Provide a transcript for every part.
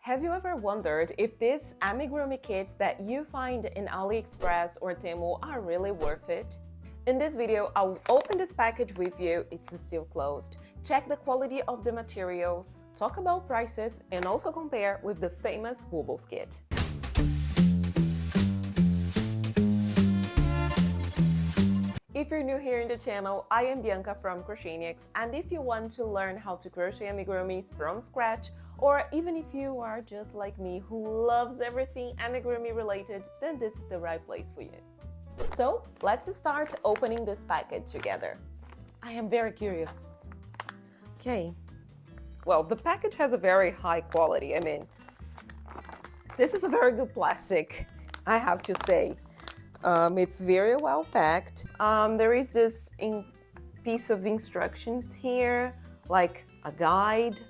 Have you ever wondered if these amigurumi kits that you find in Aliexpress or Temu are really worth it? In this video, I'll open this package with you, it's still closed, check the quality of the materials, talk about prices, and also compare with the famous Woobles kit. If you're new here in the channel, I am Bianca from Crochet, and if you want to learn how to crochet amigurumis from scratch, or even if you are just like me who loves everything amigurumi related, then this is the right place for you. So let's start opening this package together. I am very curious. Okay, well, the package has a very high quality. I mean, this is a very good plastic, I have to say. It's very well packed. There is this piece of instructions here, like a guide.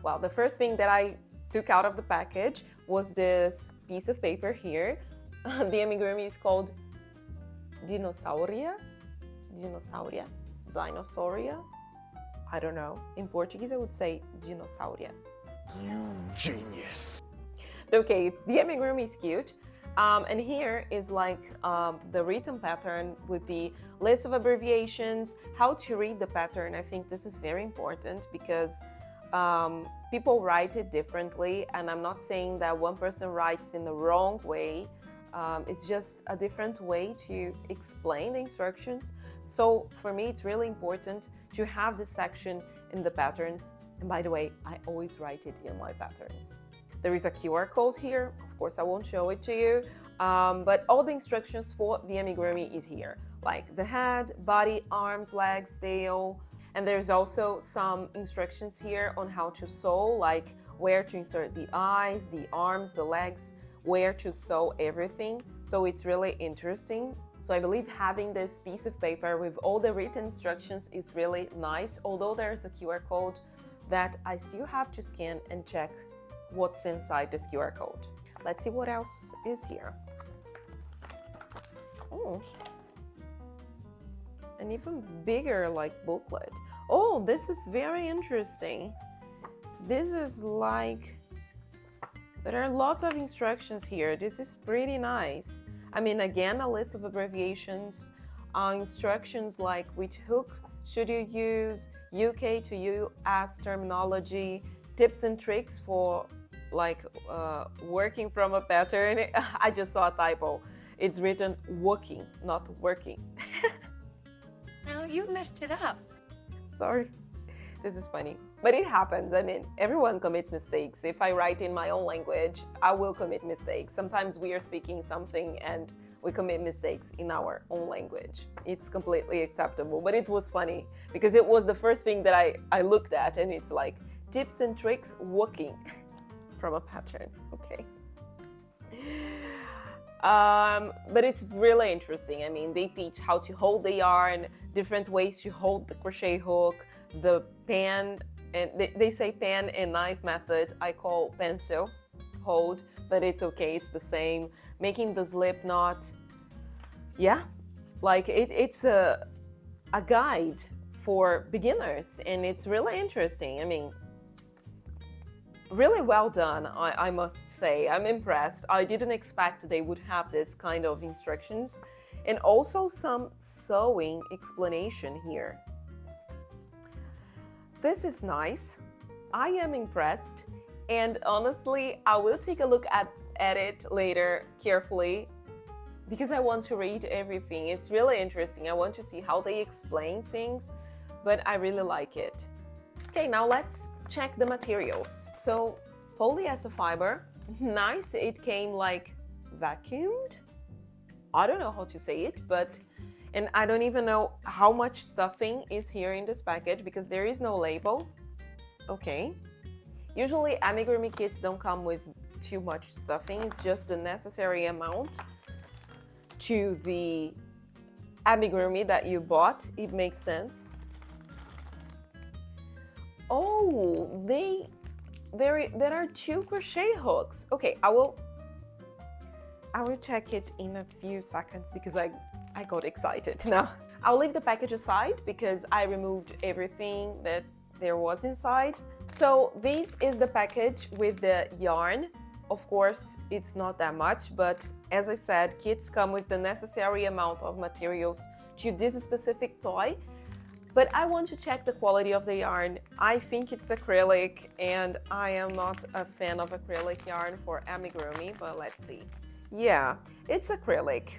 Well, the first thing that I took out of the package was this piece of paper here. The amigurumi is called Dinosauria. I don't know. In Portuguese, I would say Dinosauria. You genius. Okay, the amigurumi is cute. And here is like the written pattern with the list of abbreviations, how to read the pattern. I think this is very important because people write it differently, and I'm not saying that one person writes in the wrong way. It's just a different way to explain the instructions. So for me, it's really important to have this section in the patterns. And by the way, I always write it in my patterns. There is a QR code here. Of course, I won't show it to you, but all the instructions for the amigurumi is here, like the head, body, arms, legs, tail. And there's also some instructions here on how to sew, like where to insert the eyes, the arms, the legs, where to sew everything. So it's really interesting. So I believe having this piece of paper with all the written instructions is really nice, although there's a QR code that I still have to scan and check what's inside this QR code. Let's see what else is here. Oh, an even bigger like booklet. Oh, this is very interesting. This is like, there are lots of instructions here. This is pretty nice. I mean, again, a list of abbreviations, instructions like which hook should you use, UK to US terminology, tips and tricks for like working from a pattern. I just saw a typo. It's written working, not working. No, you messed it up. Sorry, this is funny, but it happens. I mean, everyone commits mistakes. If I write in my own language, I will commit mistakes. Sometimes we are speaking something and we commit mistakes in our own language. It's completely acceptable, but it was funny because it was the first thing that I looked at, and it's like tips and tricks working from a pattern. Okay. But it's really interesting. I mean, they teach how to hold the yarn, different ways to hold the crochet hook, the pen, and they say pen and knife method. I call pencil hold, but it's okay, it's the same. Making the slip knot. Yeah, like it's a guide for beginners, and it's really interesting. I mean, really well done, I must say. I'm impressed. I didn't expect they would have this kind of instructions, and also some sewing explanation here. This is nice. I am impressed, and honestly, I will take a look at it later carefully because I want to read everything. It's really interesting. I want to see how they explain things, but I really like it. Okay, now let's check the materials. So polyester fiber, nice. It came like vacuumed. I don't know how to say it, and I don't even know how much stuffing is here in this package because there is no label. Okay. Usually amigurumi kits don't come with too much stuffing. It's just the necessary amount to the amigurumi that you bought. It makes sense. Oh, there are two crochet hooks. Okay, I will check it in a few seconds because I got excited. Now, I'll leave the package aside because I removed everything that there was inside. So this is the package with the yarn. Of course, it's not that much, but as I said, kits come with the necessary amount of materials to this specific toy. But I want to check the quality of the yarn. I think it's acrylic, and I am not a fan of acrylic yarn for amigurumi, but let's see. Yeah, it's acrylic,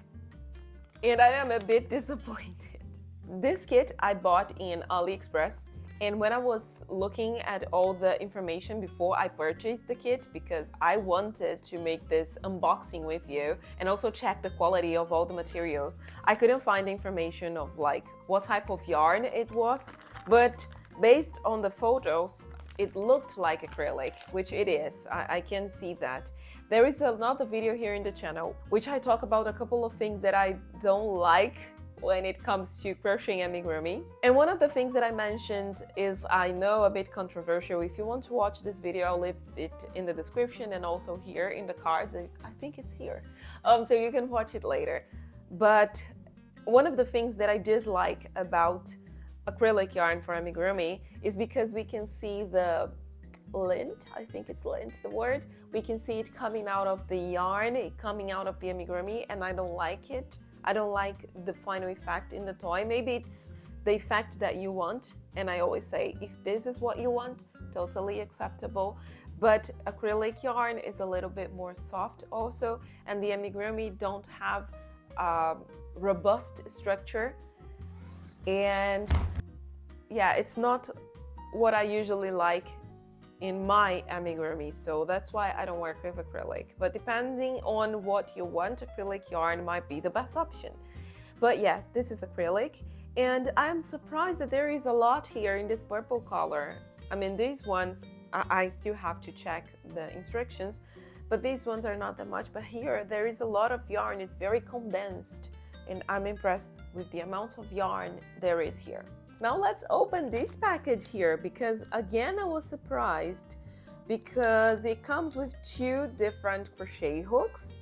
and I am a bit disappointed. This kit I bought in Aliexpress, and when I was looking at all the information before I purchased the kit, because I wanted to make this unboxing with you and also check the quality of all the materials, I couldn't find information of like what type of yarn it was, but based on the photos, it looked like acrylic, which it is. I can see that. There is another video here in the channel which I talk about a couple of things that I don't like when it comes to crocheting amigurumi. And one of the things that I mentioned is, I know, a bit controversial. If you want to watch this video, I'll leave it in the description and also here in the cards. I think it's here, so you can watch it later. But one of the things that I dislike about acrylic yarn for amigurumi is because we can see the lint, I think it's lint, the word. We can see it coming out of the yarn, it coming out of the amigurumi, and I don't like it. I don't like the final effect in the toy. Maybe it's the effect that you want, and I always say, if this is what you want, totally acceptable. But acrylic yarn is a little bit more soft also, and the amigurumi don't have a robust structure. And yeah, it's not what I usually like in my amigurumi, so that's why I don't work with acrylic. But depending on what you want, acrylic yarn might be the best option. But yeah, this is acrylic, and I'm surprised that there is a lot here in this purple color. I mean, these ones, I still have to check the instructions, but these ones are not that much. But here, there is a lot of yarn. It's very condensed, and I'm impressed with the amount of yarn there is here. Now let's open this package here, because again I was surprised because it comes with two different crochet hooks.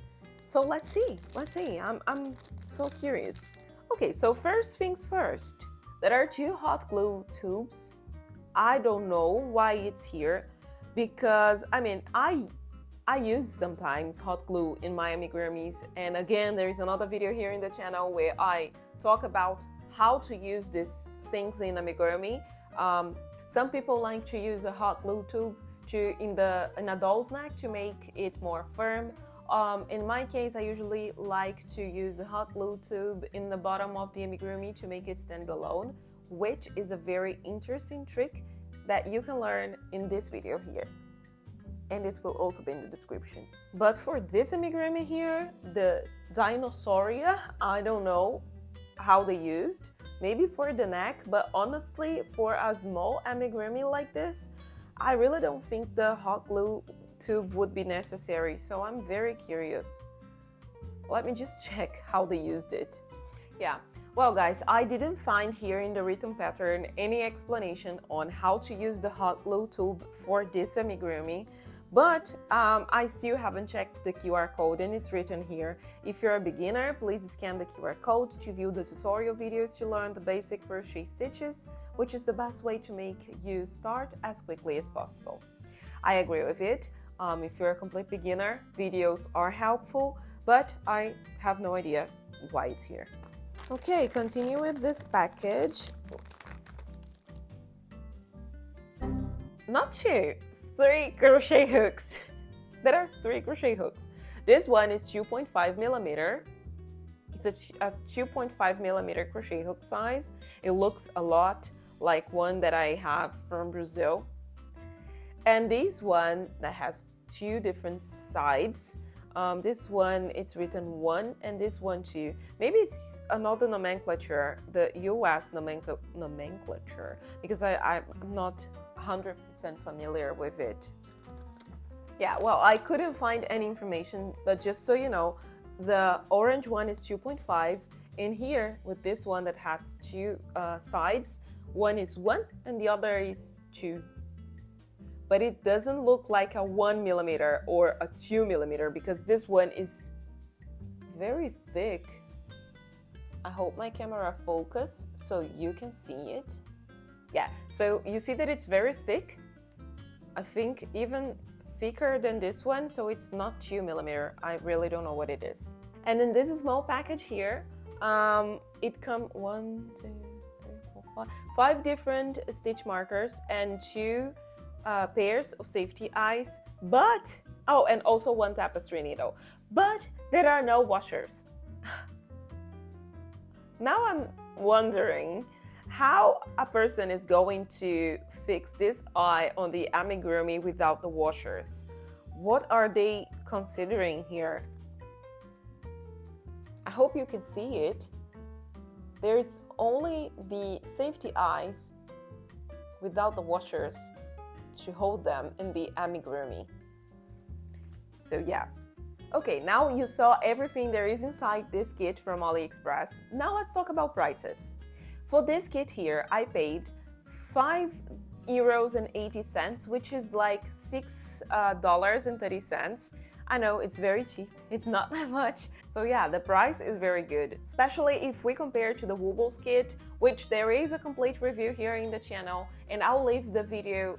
So let's see. I'm so curious. Okay, so first things first, there are two hot glue tubes. I don't know why it's here, because I mean I use sometimes hot glue in my amigurumis, and again there is another video here in the channel where I talk about how to use this things in amigurumi. Some people like to use a hot glue tube in a doll's neck to make it more firm. In my case, I usually like to use a hot glue tube in the bottom of the amigurumi to make it stand alone, which is a very interesting trick that you can learn in this video here, and it will also be in the description. But for this amigurumi here, the Dinosauria, I don't know how they used. Maybe for the neck, but honestly, for a small amigurumi like this, I really don't think the hot glue tube would be necessary. So I'm very curious. Let me just check how they used it. Yeah, well guys, I didn't find here in the written pattern any explanation on how to use the hot glue tube for this amigurumi. But I still haven't checked the QR code, and it's written here. If you're a beginner, please scan the QR code to view the tutorial videos to learn the basic crochet stitches, which is the best way to make you start as quickly as possible. I agree with it. If you're a complete beginner, videos are helpful, but I have no idea why it's here. Okay, continue with this package. Not two. 3 crochet hooks. There are 3 crochet hooks. This one is 2.5 millimeter. It's a 2.5 millimeter crochet hook size. It looks a lot like one that I have from Brazil. And this one that has 2 different sides. This one, it's written 1, and this one 2. Maybe it's another nomenclature, the US nomenclature, because I'm not 100% familiar with it. Yeah, well, I couldn't find any information, but just so you know, the orange one is 2.5. In here, with this one that has 2 sides, one is 1 and the other is 2. But it doesn't look like a 1 millimeter or a 2 millimeter, because this one is very thick. I hope my camera focuses so you can see it. Yeah, so you see that it's very thick, I think even thicker than this one, so it's not 2mm. I really don't know what it is. And in this small package here, it comes 1, 2, 3, 4, 5 different stitch markers and 2 pairs of safety eyes, but oh, and also 1 tapestry needle, but there are no washers. Now I'm wondering how a person is going to fix this eye on the amigurumi without the washers. What are they considering here? I hope you can see it. There's only the safety eyes without the washers to hold them in the amigurumi. So yeah. Okay, now you saw everything there is inside this kit from Aliexpress. Now let's talk about prices. For this kit here, I paid €5.80, which is like $6.30. I know it's very cheap, it's not that much. So yeah, the price is very good, especially if we compare to the Woobles kit, which there is a complete review here in the channel, and I'll leave the video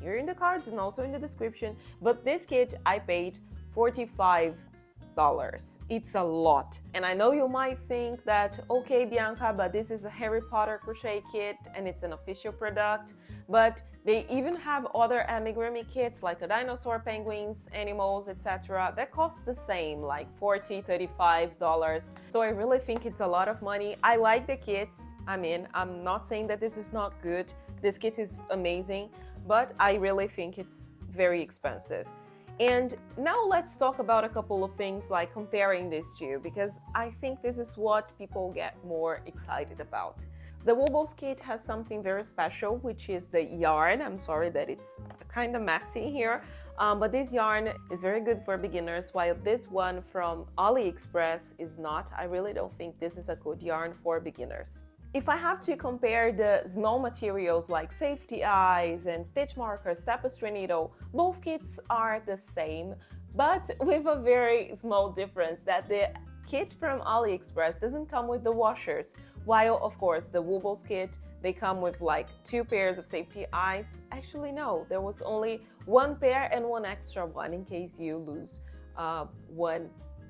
here in the cards and also in the description. But this kit I paid $45. It's a lot. And I know you might think that, okay, Bianca, but this is a Harry Potter crochet kit and it's an official product. But they even have other amigurumi kits like a dinosaur, penguins, animals, etc. that cost the same, like $40, $35. So I really think it's a lot of money. I like the kits. I mean, I'm not saying that this is not good. This kit is amazing, but I really think it's very expensive. And now let's talk about a couple of things like comparing these two, because I think this is what people get more excited about. The Woobles kit has something very special, which is the yarn. I'm sorry that it's kind of messy here, but this yarn is very good for beginners, while this one from Aliexpress is not. I really don't think this is a good yarn for beginners. If I have to compare the small materials like safety eyes and stitch markers, tapestry needle, both kits are the same, but with a very small difference, that the kit from Aliexpress doesn't come with the washers, while of course the Woobles kit, they come with like 2 pairs of safety eyes. Actually no, there was only 1 pair and 1 extra one in case you lose one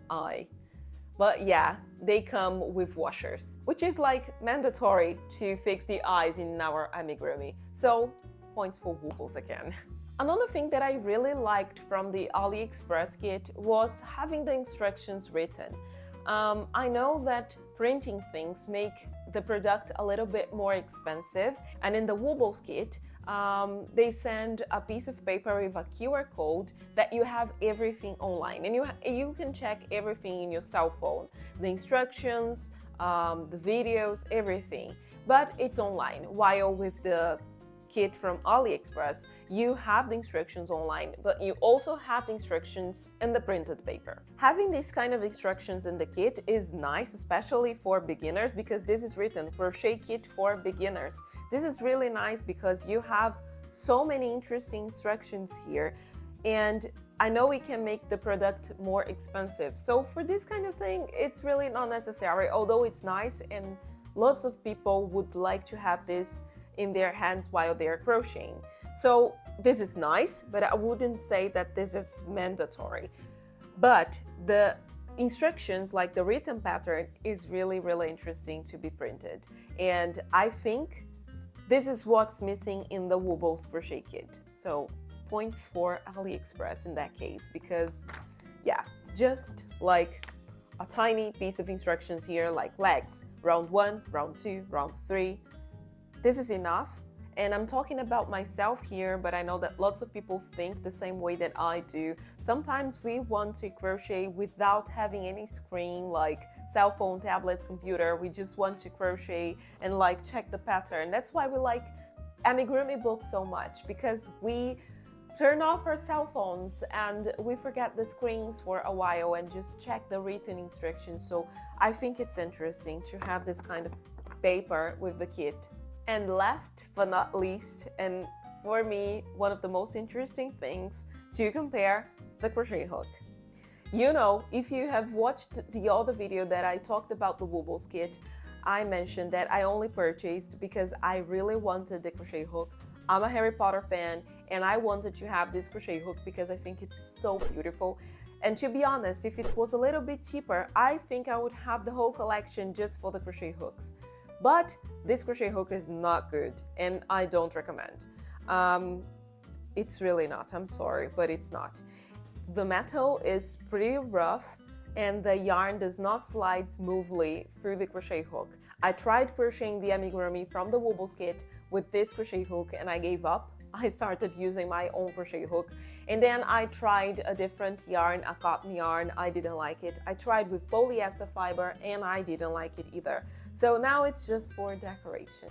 eye. But yeah, they come with washers, which is like mandatory to fix the eyes in our amigurumi. So points for Woobles again. Another thing that I really liked from the Aliexpress kit was having the instructions written. I know that printing things make the product a little bit more expensive, and in the Woobles kit, they send a piece of paper with a QR code that you have everything online, and you can check everything in your cell phone, the instructions, the videos, everything, but it's online. While with the kit from Aliexpress, you have the instructions online, but you also have the instructions in the printed paper. Having these kind of instructions in the kit is nice, especially for beginners, because this is written crochet kit for beginners. This is really nice because you have so many interesting instructions here, and I know it can make the product more expensive. So for this kind of thing, it's really not necessary, although it's nice and lots of people would like to have this in their hands while they're crocheting. So this is nice, but I wouldn't say that this is mandatory. But the instructions, like the written pattern, is really, really interesting to be printed. And I think this is what's missing in the Woobles crochet kit. So points for Aliexpress in that case, because yeah, just like a tiny piece of instructions here, like legs, round 1, round 2, round 3. This is enough, and I'm talking about myself here, but I know that lots of people think the same way that I do. Sometimes we want to crochet without having any screen, like cell phone, tablets, computer. We just want to crochet and like check the pattern. That's why we like amigurumi books so much, because we turn off our cell phones and we forget the screens for a while and just check the written instructions. So I think it's interesting to have this kind of paper with the kit. And last but not least, and for me, one of the most interesting things to compare, the crochet hook. You know, if you have watched the other video that I talked about the Woobles kit, I mentioned that I only purchased because I really wanted the crochet hook. I'm a Harry Potter fan, and I wanted to have this crochet hook because I think it's so beautiful. And to be honest, if it was a little bit cheaper, I think I would have the whole collection just for the crochet hooks. But this crochet hook is not good, and I don't recommend. It's really not, I'm sorry, but it's not. The metal is pretty rough, and the yarn does not slide smoothly through the crochet hook. I tried crocheting the amigurumi from the Woobles kit with this crochet hook, and I gave up. I started using my own crochet hook, and then I tried a different yarn, a cotton yarn. I didn't like it. I tried with polyester fiber, and I didn't like it either. So now it's just for decoration.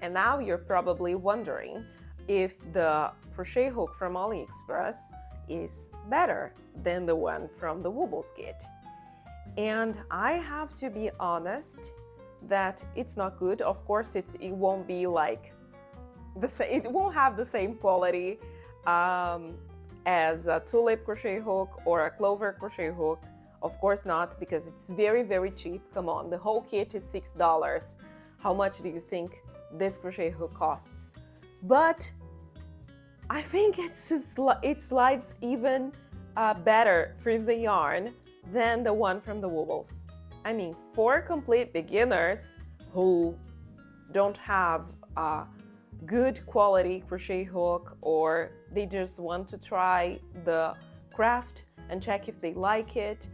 And now you're probably wondering if the crochet hook from Aliexpress is better than the one from the Woobles kit. And I have to be honest that it's not good. Of course, it won't be like it won't have the same quality as a tulip crochet hook or a clover crochet hook. Of course not, because it's very, very cheap. Come on, the whole kit is $6. How much do you think this crochet hook costs? But I think it slides even better through the yarn than the one from the Woobles. I mean, for complete beginners who don't have a good quality crochet hook, or they just want to try the craft and check if they like it,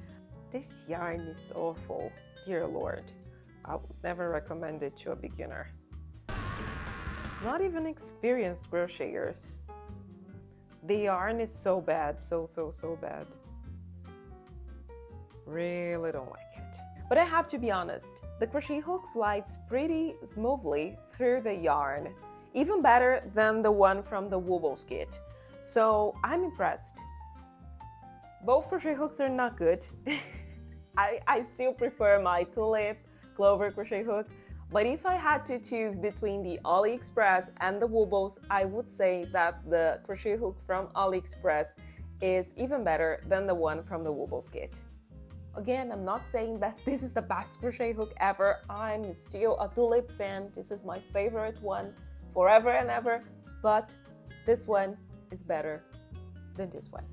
this yarn is awful. Dear Lord, I would never recommend it to a beginner. Not even experienced crocheters. The yarn is so bad, so bad. Really don't like it. But I have to be honest, the crochet hook slides pretty smoothly through the yarn, even better than the one from the Woobles kit. So I'm impressed. Both crochet hooks are not good. I still prefer my tulip clover crochet hook. But if I had to choose between the Aliexpress and the Woobles, I would say that the crochet hook from Aliexpress is even better than the one from the Woobles kit. Again, I'm not saying that this is the best crochet hook ever. I'm still a tulip fan. This is my favorite one forever and ever, but this one is better than this one.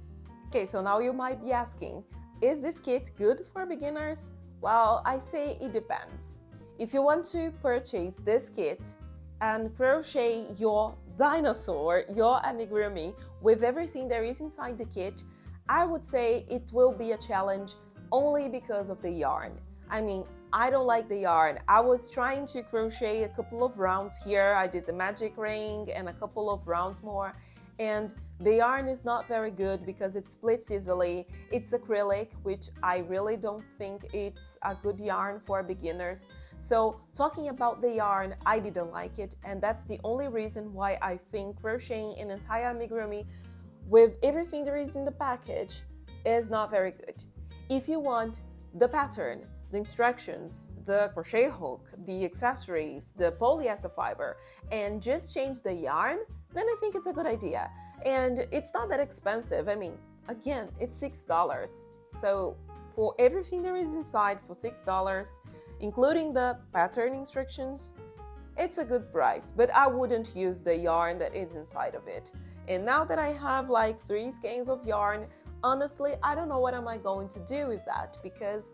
Okay, so now you might be asking, is this kit good for beginners? Well, I say it depends. If you want to purchase this kit and crochet your dinosaur, your amigurumi, with everything there is inside the kit, I would say it will be a challenge only because of the yarn. I mean, I don't like the yarn. I was trying to crochet a couple of rounds here. I did the magic ring and a couple of rounds more, and the yarn is not very good because it splits easily. It's acrylic, which I really don't think it's a good yarn for beginners. So talking about the yarn, I didn't like it, and that's the only reason why I think crocheting an entire amigurumi with everything there is in the package is not very good. If you want the pattern, the instructions, the crochet hook, the accessories, the polyester fiber, and just change the yarn, then I think it's a good idea. And it's not that expensive. I mean, again, it's $6. So for everything there is inside for $6, including the pattern instructions, it's a good price. But I wouldn't use the yarn that is inside of it. And now that I have like 3 skeins of yarn, honestly, I don't know what am I going to do with that, because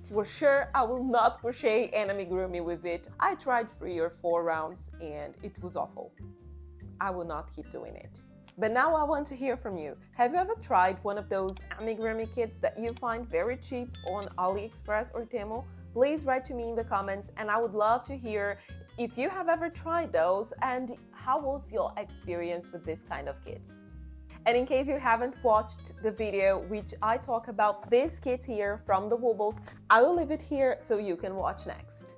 for sure I will not crochet an amigurumi with it. I tried 3 or 4 rounds and it was awful. I will not keep doing it. But now I want to hear from you. Have you ever tried one of those amigurumi kits that you find very cheap on AliExpress or Temu? Please write to me in the comments, and I would love to hear if you have ever tried those and how was your experience with this kind of kits. And in case you haven't watched the video which I talk about this kit here from the Woobles, I will leave it here so you can watch next.